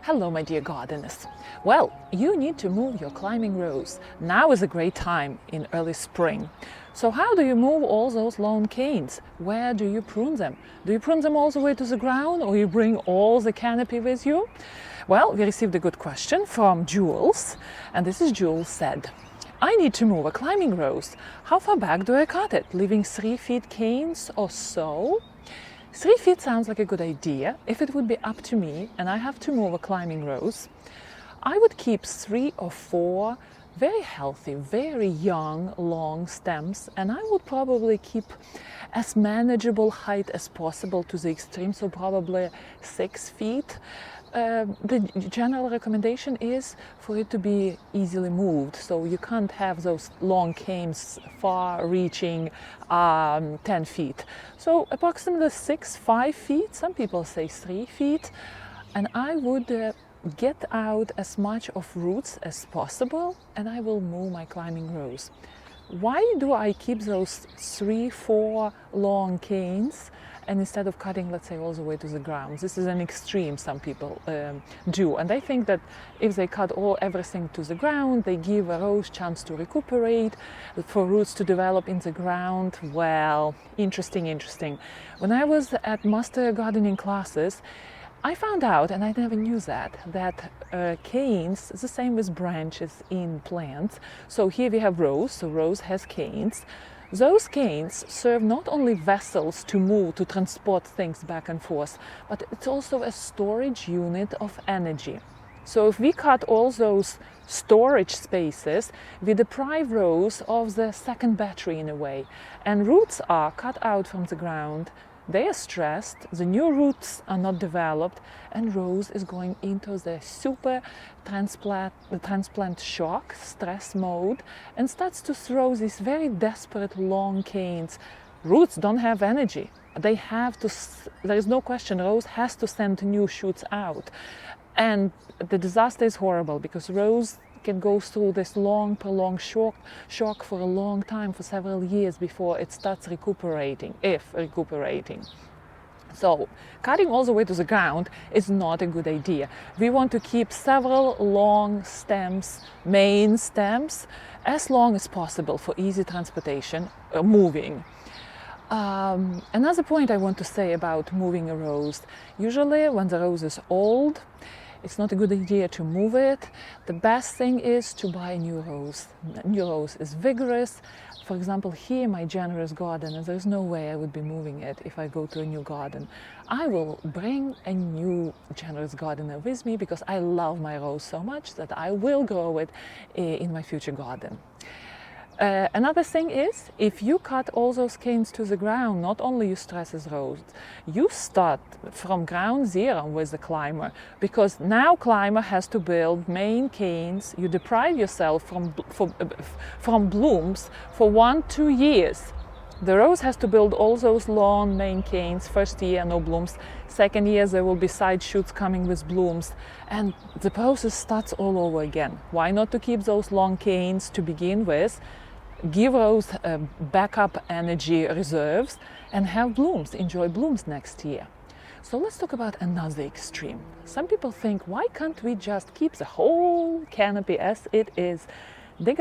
Hello, my dear gardeners. Well, you need to move your climbing rose. Now is a great time in early spring. So how do you move all those long canes? Where do you prune them? Do you prune them all the way to the ground, or you bring all the canopy with you? Well, we received a good question from Jules, and this is Jules said. I need to move a climbing rose. How far back do I cut it? Leaving 3 feet canes or so? 3 feet sounds like a good idea. If it would be up to me and I have to move a climbing rose, I would keep 3 or 4 very healthy, very young, long stems, and I would probably keep as manageable height as possible to the extreme, so probably 6 feet. The general recommendation is for it to be easily moved, so you can't have those long canes far-reaching 10 feet. So approximately 5 feet, some people say 3 feet, and I would get out as much of roots as possible, and I will move my climbing rose. Why do I keep those 3-4 long canes and instead of cutting, let's say, all the way to the ground? This is an extreme some people do, and I think that if they cut everything to the ground, they give a rose chance to recuperate, for roots to develop in the ground. Well, interesting. When I was at master gardening classes, I found out, and I never knew that canes, the same as branches in plants. So here we have rose, so rose has canes. Those canes serve not only vessels to move, to transport things back and forth, but it's also a storage unit of energy. So if we cut all those storage spaces, we deprive rose of the second battery in a way. And roots are cut out from the ground. They are stressed, the new roots are not developed, and rose is going into the super transplant shock, stress mode, and starts to throw these very desperate long canes. Roots don't have energy. They have to, there is no question, rose has to send new shoots out. And the disaster is horrible because rose can go through this long, prolonged shock for a long time, for several years before it starts recuperating, if recuperating. So cutting all the way to the ground is not a good idea. We want to keep several long stems, main stems, as long as possible for easy transportation, moving. Another point I want to say about moving a rose. Usually when the rose is old, it's not a good idea to move it. The best thing is to buy a new rose. A new rose is vigorous. For example, here in my generous garden, and there's no way I would be moving it if I go to a new garden. I will bring a new generous gardener with me because I love my rose so much that I will grow it in my future garden. Another thing is, if you cut all those canes to the ground, not only you stress the rose, you start from ground zero with the climber, because now climber has to build main canes. You deprive yourself from blooms for 1-2 years. The rose has to build all those long main canes. First year, no blooms. Second year, there will be side shoots coming with blooms. And the process starts all over again. Why not to keep those long canes to begin with? Give rose backup energy reserves and have blooms, enjoy blooms next year. So let's talk about another extreme. Some people think, why can't we just keep the whole canopy as it is? Dig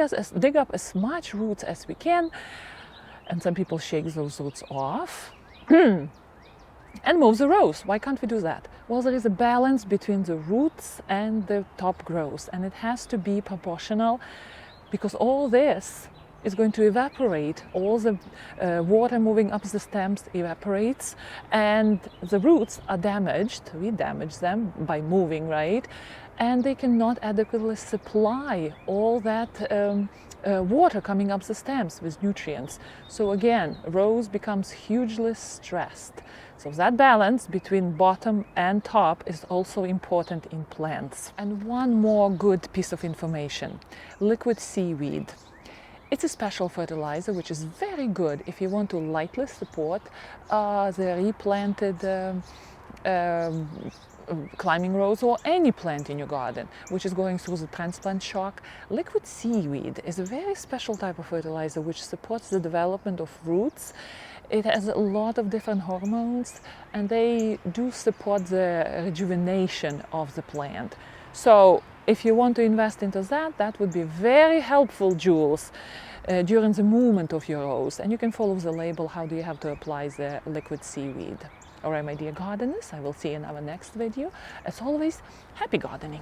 up as much roots as we can. And some people shake those roots off and move the rose. Why can't we do that? Well, there is a balance between the roots and the top growth, and it has to be proportional, because all this is going to evaporate. All the water moving up the stems evaporates, and the roots are damaged. We damage them by moving, right? And they cannot adequately supply all that water coming up the stems with nutrients. So again, rose becomes hugely stressed. So that balance between bottom and top is also important in plants. And one more good piece of information: liquid seaweed. It's a special fertilizer which is very good if you want to lightly support the replanted climbing rose or any plant in your garden which is going through the transplant shock. Liquid seaweed is a very special type of fertilizer which supports the development of roots It has a lot of different hormones, and they do support the rejuvenation of the plant. So if you want to invest into that, that would be very helpful, Jules, during the movement of your rose. And you can follow the label, how do you have to apply the liquid seaweed. All right, my dear gardeners, I will see you in our next video. As always, happy gardening.